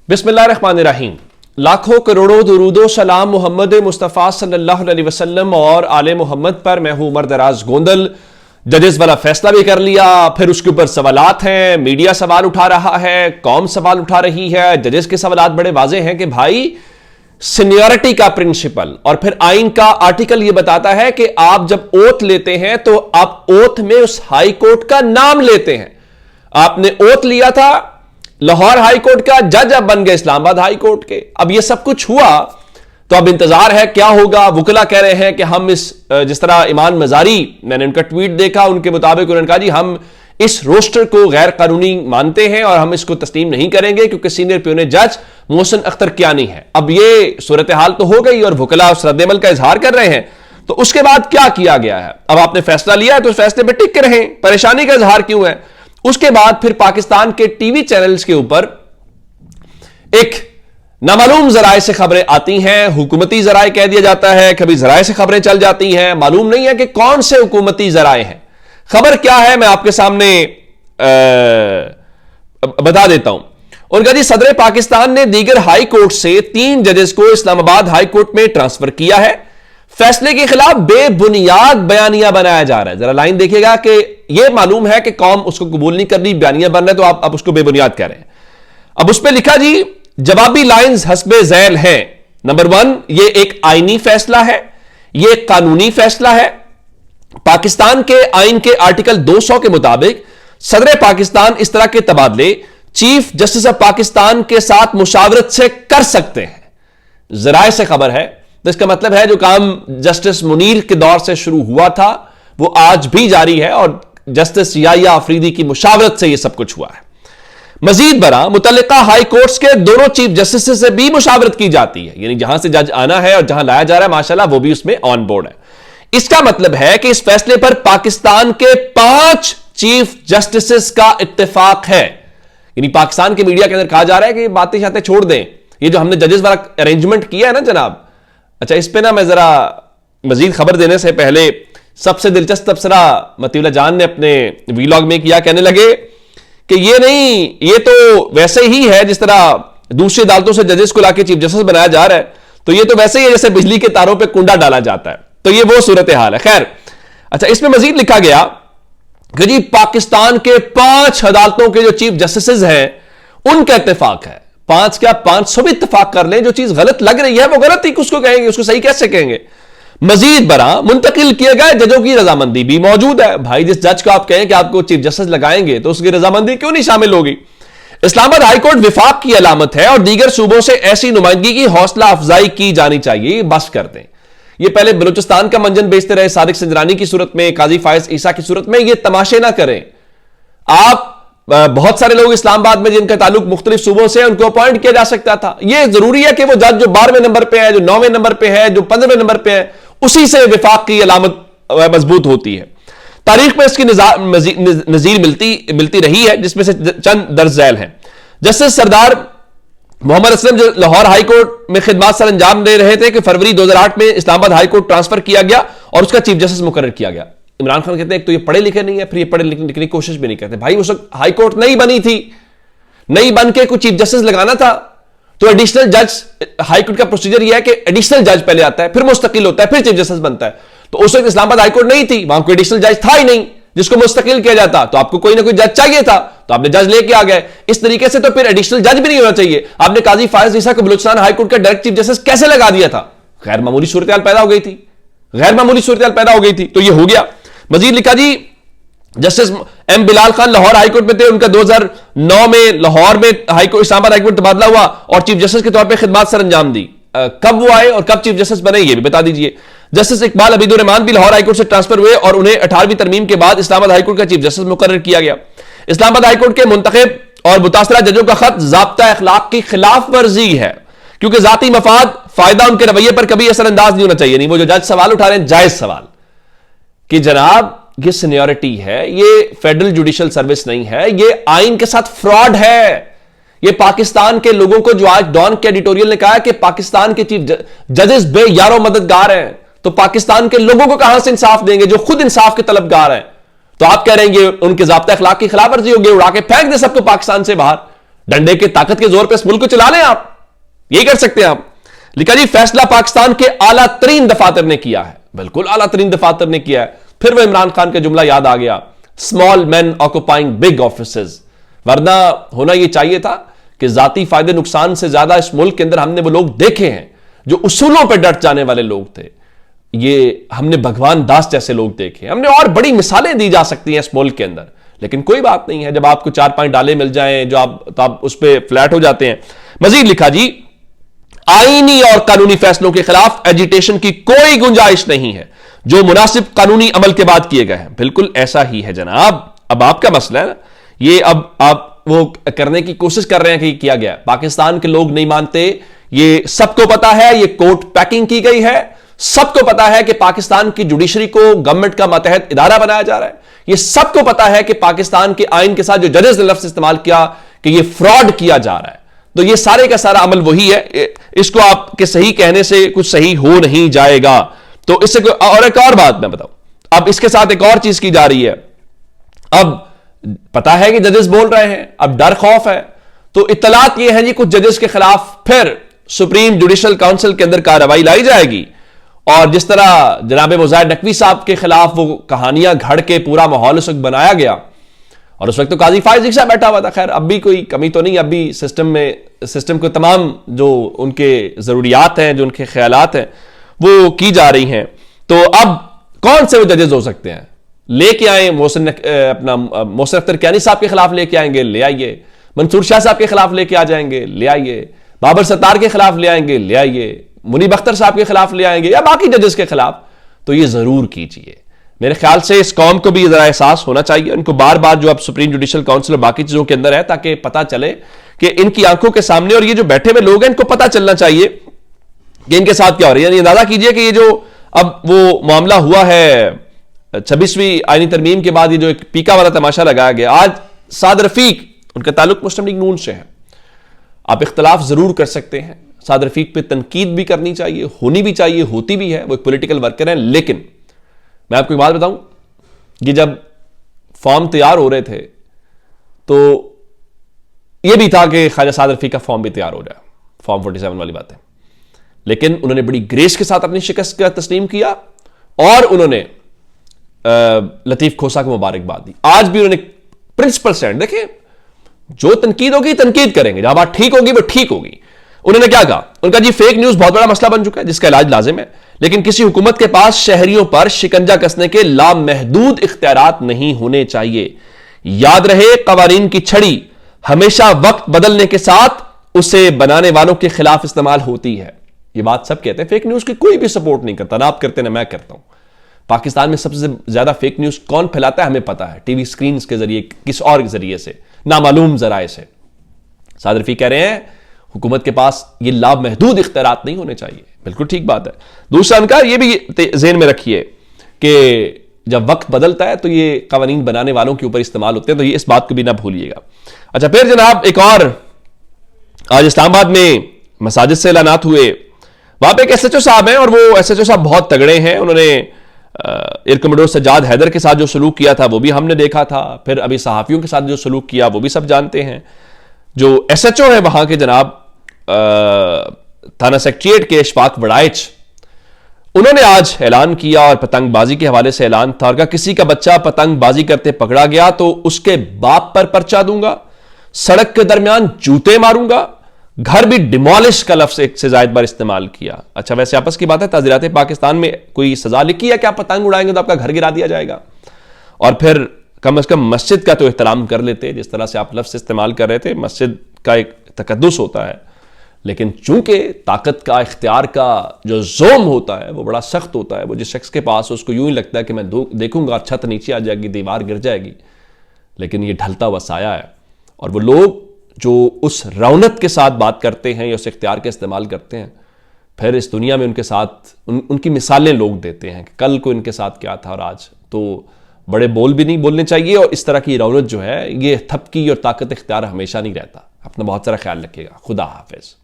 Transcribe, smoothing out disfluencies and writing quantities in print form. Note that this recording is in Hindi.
बिस्मिल्लाहिर्रहमानिर्रहीम। लाखों करोड़ों दुरूदो सलाम मोहम्मद मुस्तफ़ा सल्लल्लाहु अलैहि वसल्लम और आले मोहम्मद पर। मैं हूं उमर दराज गोंदल। जजेस वाला फैसला भी कर लिया, फिर उसके ऊपर सवालात हैं, मीडिया सवाल उठा रहा है, कौम सवाल उठा रही है। जजेस के सवालात बड़े वाजे हैं कि भाई सीनियरिटी का प्रिंसिपल और फिर आइन का आर्टिकल यह बताता है कि आप जब ओथ लेते हैं तो आप ओथ में उस हाई कोर्ट का नाम लेते हैं। आपने ओथ लिया था लाहौर हाई कोर्ट का जज, अब बन गए इस्लामाबाद हाई कोर्ट के। अब यह सब कुछ हुआ तो अब इंतजार है क्या होगा। वुकला कह रहे हैं कि हम जिस तरह इमान मजारी, मैंने उनका ट्वीट देखा, उनके मुताबिक उन्होंने कहा जी हम इस रोस्टर को गैर कानूनी मानते हैं और हम इसको तस्लीम नहीं करेंगे क्योंकि सीनियर प्यून जज मोहसिन अख्तर कियानी है। अब ये सूरत हाल तो हो गई और वुकला उस रद्द अमल का इजहार कर रहे हैं। तो उसके बाद क्या किया गया है? अब आपने फैसला लिया है तो उस फैसले पर टिक के रहें, परेशानी का इजहार क्यों है? उसके बाद फिर पाकिस्तान के टीवी चैनल्स के ऊपर एक नामालूम जराए से खबरें आती हैं। हुकूमती जराए कह दिया जाता है, कभी जराए से खबरें चल जाती हैं, मालूम नहीं है कि कौन से हुकूमती जराए हैं। खबर क्या है मैं आपके सामने बता देता हूं। उनका जी सदर पाकिस्तान ने दीगर हाई कोर्ट से 3 जजेस को इस्लामाबाद हाई कोर्ट में ट्रांसफर किया है। फैसले के खिलाफ बेबुनियाद बयानिया बनाया जा रहा है। जरा लाइन देखिएगा कि यह मालूम है कि कौम उसको कबूल नहीं कर रही, बयानिया बन रहा है तो आप उसको बेबुनियाद कह रहे हैं। अब उस पर लिखा जी जवाबी लाइंस हस्बे झैल है। नंबर 1, यह एक आईनी फैसला है, यह एक कानूनी फैसला है। पाकिस्तान के आइन के आर्टिकल 200 के मुताबिक सदर पाकिस्तान इस तरह के तबादले चीफ जस्टिस ऑफ पाकिस्तान के साथ मुशावरत से कर सकते हैं। जराए से खबर है तो इसका मतलब है जो काम जस्टिस मुनीर के दौर से शुरू हुआ था वो आज भी जारी है और जस्टिस याहिया अफरीदी की मुशावरत से यह सब कुछ हुआ है। मजीद बरा मुतल्लिका हाई कोर्ट्स के दोनों चीफ जस्टिस से भी मुशावरत की जाती है, यानी जहां से जज आना है और जहां लाया जा रहा है माशाल्लाह वो भी उसमें ऑन बोर्ड है। इसका मतलब है कि इस फैसले पर पाकिस्तान के 5 चीफ जस्टिस का इत्तेफाक है। यानी पाकिस्तान के मीडिया के अंदर कहा जा रहा है कि बातें शातें छोड़ दें, ये जो हमने जजेस वाला अरेंजमेंट किया है ना जनाब। अच्छा, इस पे ना मैं जरा मजीद खबर देने से पहले सबसे दिलचस्प तबसरा मतीउल्लाह जान ने अपने वीलॉग में किया। कहने लगे कि ये नहीं, ये तो वैसे ही है जिस तरह दूसरी अदालतों से जजेस को लाके चीफ जस्टिस बनाया जा रहा है, तो ये तो वैसे ही है जैसे बिजली के तारों पे कुंडा डाला जाता है। तो ये वो सूरत हाल है। खैर, अच्छा, इसमें मजीद लिखा गया कि जी पाकिस्तान के 5 अदालतों के जो चीफ जस्टिस हैं उनका इत्तेफाक है। 5 क्या 500 भी इत्तेफाक कर लें, जो चीज गलत लग रही है वो गलत ही उसको कहेंगे, उसको सही कैसे कहेंगे। मजीद बरा मुंतकिल किए गए जजों की रजामंदी भी मौजूद है। भाई जिस जज को आप कहें कि आपको चीफ जस्टिस लगाएंगे तो उसकी रजामंदी क्यों नहीं शामिल होगी? इस्लामाबाद हाईकोर्ट विफाक की अलामत है और दीगर सूबों से ऐसी नुमाइंदगी की हौसला अफजाई की जानी चाहिए। बस कर दें। ये पहले बलूचिस्तान का मंजन बेचते रहे सादिक सिंजरानी की सूरत में, काजी फायज ईसा की सूरत में। ये तमाशे ना करें आप। बहुत सारे लोग इस्लामाबाद में जिनका ताल्लुक मुख्तलिफ सूबों से, उनको अपॉइंट किया जा सकता था। यह जरूरी है कि वो जज जो 12वें नंबर पे है, जो 9वें नंबर पे है, जो 15वें नंबर पे है, उसी से विफाक की अलामत मजबूत होती है। तारीख में इसकी नजीर मिलती रही है, जिसमें से चंद दर्ज झैल हैं। जस्टिस सरदार मोहम्मद असलम जो लाहौर हाई कोर्ट में खिदमत सर अंजाम दे रहे थे कि फरवरी 2008 में इस्लामाबाद हाई कोर्ट ट्रांसफर किया गया और उसका चीफ जस्टिस मुकर्रर किया गया। इमरान खान कहते हैं एक तो ये पढ़े लिखे नहीं है, फिर ये पढ़े लिखने की कोशिश भी नहीं करते। भाई उस वक्त हाई कोर्ट नहीं बनी थी, नहीं बन के कुछ चीफ जस्टिस लगाना था तो एडिशनल जज, हाई कोर्ट का प्रोसीजर यह है कि एडिशनल जज पहले आता है, फिर मुस्तकिल होता है, फिर चीफ जस्टिस बनता है। तो उस वक्त इस्लामाबाद हाई कोर्ट नहीं थी, वहां कोई एडिशनल जज था ही नहीं जिसको मुस्तकिल किया जाता, तो आपको कोई ना कोई जज चाहिए था, तो आपने जज लेके आ गए। इस तरीके से तो फिर एडिशनल जज भी नहीं होना चाहिए। आपने काजी फायज ईसा को बलूचिस्तान हाई कोर्ट का डायरेक्ट चीफ जस्टिस कैसे लगा दिया था? गैर मामूली सूरत पैदा हो गई थी, गैर मामूली सूरत पैदा हो गई थी, तो यह हो गया। मजीद लिखा जी justice M Bilal Khan Lahore high court में थे, उनका 2009 में लाहौर में हाईकोर्ट इस्लामाबाद हाईकोर्ट तबादला हुआ और चीफ जस्टिस के तौर पर खिदमत सर अंजाम दी। कब वो आए और कब चीफ जस्टिस बने ये भी बता दीजिए। जस्टिस इकबाल अबीदुर रहमान भी लाहौर हाईकोर्ट से ट्रांसफर हुए और उन्हें 18वीं तरमीम के बाद इस्लामाबाद हाईकोर्ट का चीफ जस्टिस मुकर्रर किया गया। इस्लामाबाद हाईकोर्ट के मुंतखब और मुतासरा जजों का खत ज़ाब्ता अखलाक की खिलाफ वर्जी है, क्योंकि जाती मफाद फायदा उनके रवैये पर कभी असरअंदाज नहीं होना चाहिए। नहीं, वो जो जज सवाल उठा रहे हैं जायज सवाल कि जनाब ये सीनियरिटी है, ये फेडरल जुडिशियल सर्विस नहीं है, ये आइन के साथ फ्रॉड है। ये पाकिस्तान के लोगों को, जो आज डॉन के एडिटोरियल ने कहा है कि पाकिस्तान के चीफ जजेस बेयारो मददगार हैं, तो पाकिस्तान के लोगों को कहां से इंसाफ देंगे जो खुद इंसाफ के तलबगार हैं? तो आप कह रहे हैं उनके ज़ाब्ता अखलाक की खिलाफ वर्जी होगी, उड़ा के फेंक दे सबको पाकिस्तान से बाहर। डंडे के ताकत के जोर पे इस मुल्क को चला लें आप, यही कर सकते हैं आप। लिखा जी फैसला पाकिस्तान के आला तरीन दफातर ने किया है। बिल्कुल आला तरीन दफातर ने किया है। फिर वो इमरान खान का जुमला याद आ गया, small man occupying big offices. वरना होना यह चाहिए था कि जाती फायदे नुकसान से ज्यादा इस मुल्क के अंदर हमने वो लोग देखे हैं जो उसूलों पर डट जाने वाले लोग थे। ये हमने भगवान दास जैसे लोग देखे, हमने और बड़ी मिसालें दी जा सकती हैं इस मुल्क के अंदर, लेकिन कोई बात नहीं है। जब आपको 4-5 डाले मिल जाएं जो आप उस पर फ्लैट हो जाते हैं। मजीद लिखा जी आईनी और कानूनी फैसलों के खिलाफ एजिटेशन की कोई गुंजाइश नहीं है जो मुनासिब कानूनी अमल के बाद किए गए हैं। बिल्कुल ऐसा ही है जनाब। अब आपका मसला है ना, ये अब आप वो करने की कोशिश कर रहे हैं कि किया गया, पाकिस्तान के लोग नहीं मानते, ये सबको पता है, ये कोर्ट पैकिंग की गई है, सबको पता है कि पाकिस्तान की जुडिशरी को गवर्नमेंट का मातहत इदारा बनाया जा रहा है, ये सबको पता है कि पाकिस्तान के आइन के साथ जो जजेस ने लफ्ज इस्तेमाल किया कि ये फ्रॉड किया जा रहा है। तो ये सारे का सारा अमल वही है, इसको आपके सही कहने से कुछ सही हो नहीं जाएगा। तो इससे और एक और बात मैं बताऊं, अब इसके साथ एक और चीज की जा रही है। अब पता है कि जजेस बोल रहे हैं, अब डर खौफ है, तो इत्तलात ये है जी कुछ जजेस के खिलाफ फिर सुप्रीम जुडिशल काउंसिल के अंदर कार्रवाई लाई जाएगी। और जिस तरह जनाब मुजाहिद नकवी साहब के खिलाफ वो कहानियां घड़ के पूरा माहौल उस वक्त बनाया गया, और उस वक्त तो काजी फायज रिक्शा बैठा हुआ था, खैर अब भी कोई कमी तो नहीं, अब भी सिस्टम को तमाम जो उनके जरूरियात हैं, जो उनके ख्यालात हैं वो की जा रही हैं। तो अब कौन से वो जजेस हो सकते हैं? लेके आए मोहसिन अख्तर कियानी साहब के खिलाफ लेके आएंगे, ले आइए। मंसूर शाह साहब के खिलाफ लेके आ जाएंगे, ले आइए। बाबर सत्तार के खिलाफ ले आएंगे, ले आइए। मुनीब अख्तर साहब के खिलाफ ले आएंगे, या बाकी जजेस के खिलाफ, तो ये जरूर कीजिए। मेरे ख्याल से इस कौम को भी जरा एहसास होना चाहिए, उनको बार बार जो अब सुप्रीम जुडिशल काउंसिल और बाकी चीजों के अंदर है, ताकि पता चले कि इनकी आंखों के सामने, और ये जो बैठे हुए लोग हैं इनको पता चलना चाहिए कि इनके साथ क्या हो रहा है। यानी अंदाजा कीजिए कि ये जो अब वो मामला हुआ है 26वीं आईनी तरमीम के बाद, ये जो एक पीका वाला तमाशा लगाया गया, आज साद रफीक, उनका ताल्लुक मुस्लिम लीग नून से है। आप इख्तलाफ जरूर कर सकते हैं, साद रफीक पे तनकीद भी करनी चाहिए, होनी भी चाहिए, होती भी है, वो एक पॉलिटिकल वर्कर हैं। लेकिन मैं आपको एक बात बताऊं कि जब फॉर्म तैयार हो रहे थे तो यह भी था कि ख्वाजा साद रफीक का फॉर्म भी तैयार हो जाए, फॉर्म 47 वाली बात है। लेकिन उन्होंने बड़ी ग्रेस के साथ अपनी शिकस्त का तस्लीम किया और उन्होंने लतीफ खोसा को मुबारकबाद दी। आज भी उन्होंने प्रिंसिपल स्टैंड, देखिए जो तनकीद होगी तनकीद करेंगे, जहां बात ठीक होगी वो ठीक होगी। उन्होंने क्या कहा? उनका जी फेक न्यूज बहुत बड़ा मसला बन चुका है जिसका इलाज लाजिम है, लेकिन किसी हुकूमत के पास शहरियों पर शिकंजा कसने के लामहदूद इख्तियारात नहीं होने चाहिए। याद रहे कवानीन की छड़ी हमेशा वक्त बदलने के साथ उसे बनाने वालों के खिलाफ इस्तेमाल होती है। ये बात सब कहते हैं, फेक न्यूज की कोई भी सपोर्ट नहीं करता, ना आप करते ना मैं करता हूं। पाकिस्तान में सबसे ज्यादा फेक न्यूज कौन फैलाता है हमें पता है, टीवी स्क्रीन के जरिए, किस और के जरिए से, नामालूम जराए से। साद रफीक कह रहे हैं हुकूमत के पास ये लामहदूद इख्तियारात नहीं होने चाहिए। बिल्कुल ठीक बात है। दूसरा इनका ये भी ज़हन में रखिए कि जब वक्त बदलता है तो ये कवानीन बनाने वालों के ऊपर इस्तेमाल होते हैं, तो ये इस बात को भी ना भूलिएगा। अच्छा, फिर जनाब एक और, आज इस्लामाबाद में मसाजिद से ऐलानात हुए। वहां पे एक SHO साहब हैं और वो SHO साहब बहुत तगड़े हैं। उन्होंने एयर कमोडोर सज्जाद हैदर के साथ जो सलूक किया था वो भी हमने देखा था, फिर अभी सहाफ़ियों के साथ जो सलूक किया वो भी सब जानते हैं। जो SHO है वहां के जनाब थाना सेक्रेटरिएट के इशफाक वड़ाइच, उन्होंने आज ऐलान किया और पतंगबाजी के हवाले से ऐलान था, और किसी का बच्चा पतंगबाजी करते पकड़ा गया तो उसके बाप पर पर्चा दूंगा, सड़क के दरमियान जूते मारूंगा, घर भी डिमोलिश का लफ्ज एक से ज्यादा बार इस्तेमाल किया। अच्छा, वैसे आपस की बात है, ताज़ीरात पाकिस्तान में कोई सजा लिखी है कि आप पतंग उड़ाएंगे तो आपका घर गिरा दिया जाएगा? और फिर कम से कम मस्जिद का तो एहतराम कर लेते, जिस तरह से आप लफ्ज इस्तेमाल कर रहे थे। मस्जिद का एक तकद्दुस होता है, लेकिन चूंकि ताकत का, इख्तियार का जो जोम होता है वो बड़ा सख्त होता है। वो जिस शख्स के पास उसको यूं ही लगता है कि मैं देखूंगा छत नीचे आ जाएगी, दीवार गिर जाएगी, लेकिन ये ढलता हुआ साया है। और वो लोग जो उस रौनक के साथ बात करते हैं या उस इख्तियार का इस्तेमाल करते हैं, फिर इस दुनिया में उनके साथ उनकी मिसालें लोग देते हैं कि कल को इनके साथ क्या था और आज। तो बड़े बोल भी नहीं बोलने चाहिए, और इस तरह की रौनक जो है, ये थपकी और ताकत इख्तियार हमेशा नहीं रहता। अपना बहुत सारा ख्याल रखिएगा। खुदा हाफिज।